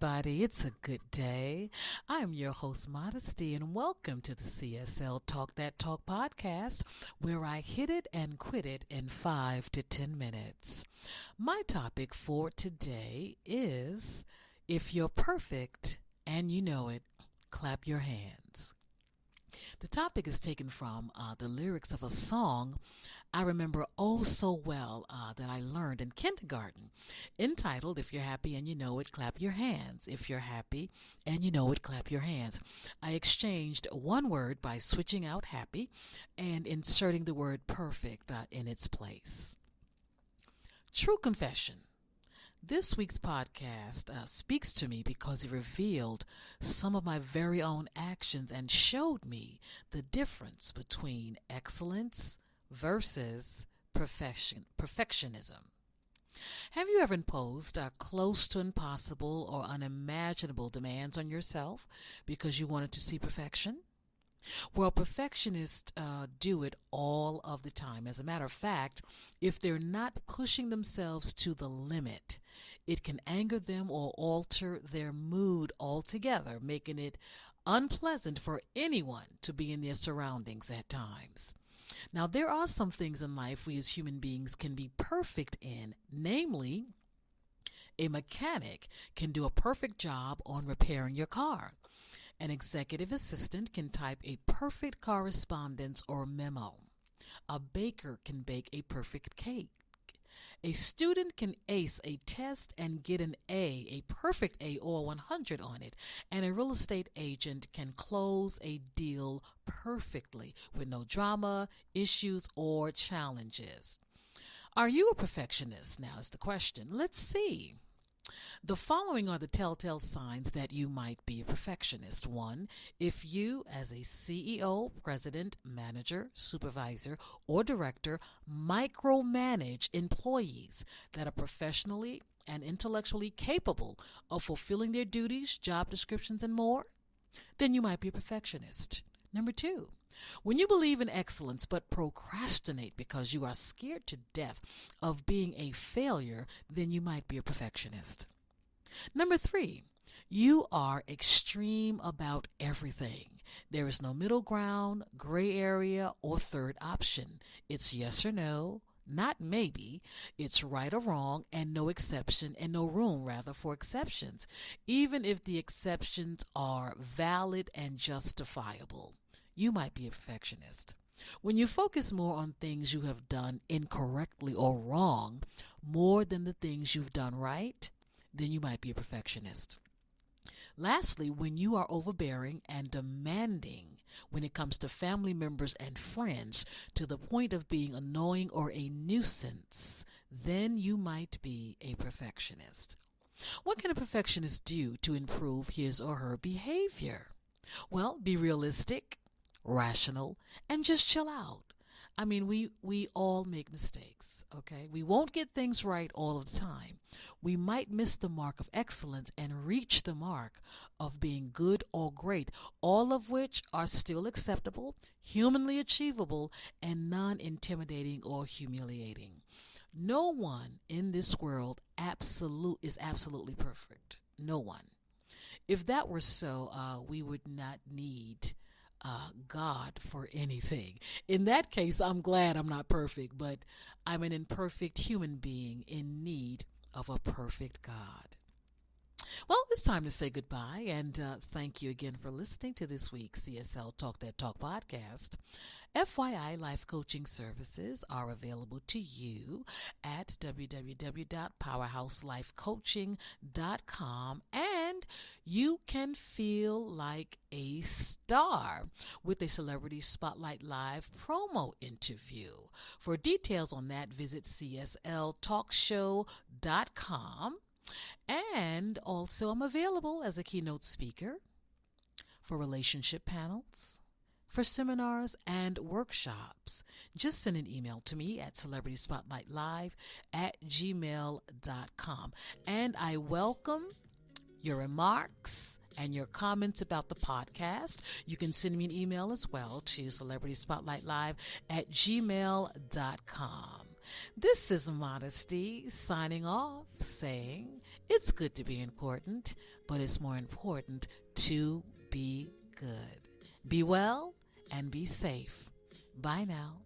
everybody. It's a good day. I am your host, Modesty, and welcome to the CSL Talk That Talk podcast, where I hit it and quit it in 5 to 10 minutes. My topic for today is, if you're perfect and you know it, clap your hands. The topic is taken from the lyrics of a song I remember oh so well that I learned in kindergarten, entitled, If You're Happy and You Know It, Clap Your Hands. If you're happy and you know it, clap your hands. I exchanged one word by switching out happy and inserting the word perfect in its place. True confession. This week's podcast speaks to me because it revealed some of my very own actions and showed me the difference between excellence versus perfectionism. Have you ever imposed close to impossible or unimaginable demands on yourself because you wanted to see perfection? Well, perfectionists do it all of the time. As a matter of fact, if they're not pushing themselves to the limit, it can anger them or alter their mood altogether, making it unpleasant for anyone to be in their surroundings at times. Now, there are some things in life we as human beings can be perfect in, namely, a mechanic can do a perfect job on repairing your car. An executive assistant can type a perfect correspondence or memo. A baker can bake a perfect cake. A student can ace a test and get an A, a perfect A or 100 on it. And a real estate agent can close a deal perfectly with no drama, issues, or challenges. Are you a perfectionist? Now is the question. Let's see. The following are the telltale signs that you might be a perfectionist. 1. If you, as a CEO, president, manager, supervisor, or director, micromanage employees that are professionally and intellectually capable of fulfilling their duties, job descriptions, and more, then you might be a perfectionist. Number 2. When you believe in excellence but procrastinate because you are scared to death of being a failure, then you might be a perfectionist. Number 3, you are extreme about everything. There is no middle ground, gray area, or third option. It's yes or no, not maybe. It's right or wrong, and no exception, and no room, rather, for exceptions, even if the exceptions are valid and justifiable. You might be a perfectionist. When you focus more on things you have done incorrectly or wrong more than the things you've done right, then you might be a perfectionist. Lastly, when you are overbearing and demanding when it comes to family members and friends to the point of being annoying or a nuisance, then you might be a perfectionist. What can a perfectionist do to improve his or her behavior? Well, be realistic, rational, and just chill out. I mean, we all make mistakes, okay? We won't get things right all of the time. We might miss the mark of excellence and reach the mark of being good or great, all of which are still acceptable, humanly achievable, and non-intimidating or humiliating. No one in this world is absolutely perfect. No one. If that were so, we would not need God for anything. In that case, I'm glad I'm not perfect, but I'm an imperfect human being in need of a perfect God. Well, it's time to say goodbye, and thank you again for listening to this week's CSL Talk That Talk podcast. FYI, life coaching services are available to you at www.powerhouselifecoaching.com, and you can feel like a star with a Celebrity Spotlight Live promo interview. For details on that, visit csltalkshow.com. And also, I'm available as a keynote speaker for relationship panels, for seminars and workshops. Just send an email to me at celebrityspotlightlive@gmail.com. And I welcome your remarks and your comments about the podcast. You can send me an email as well to celebrityspotlightlive@gmail.com. This is Modesty signing off, saying it's good to be important, but it's more important to be good. Be well and be safe. Bye now.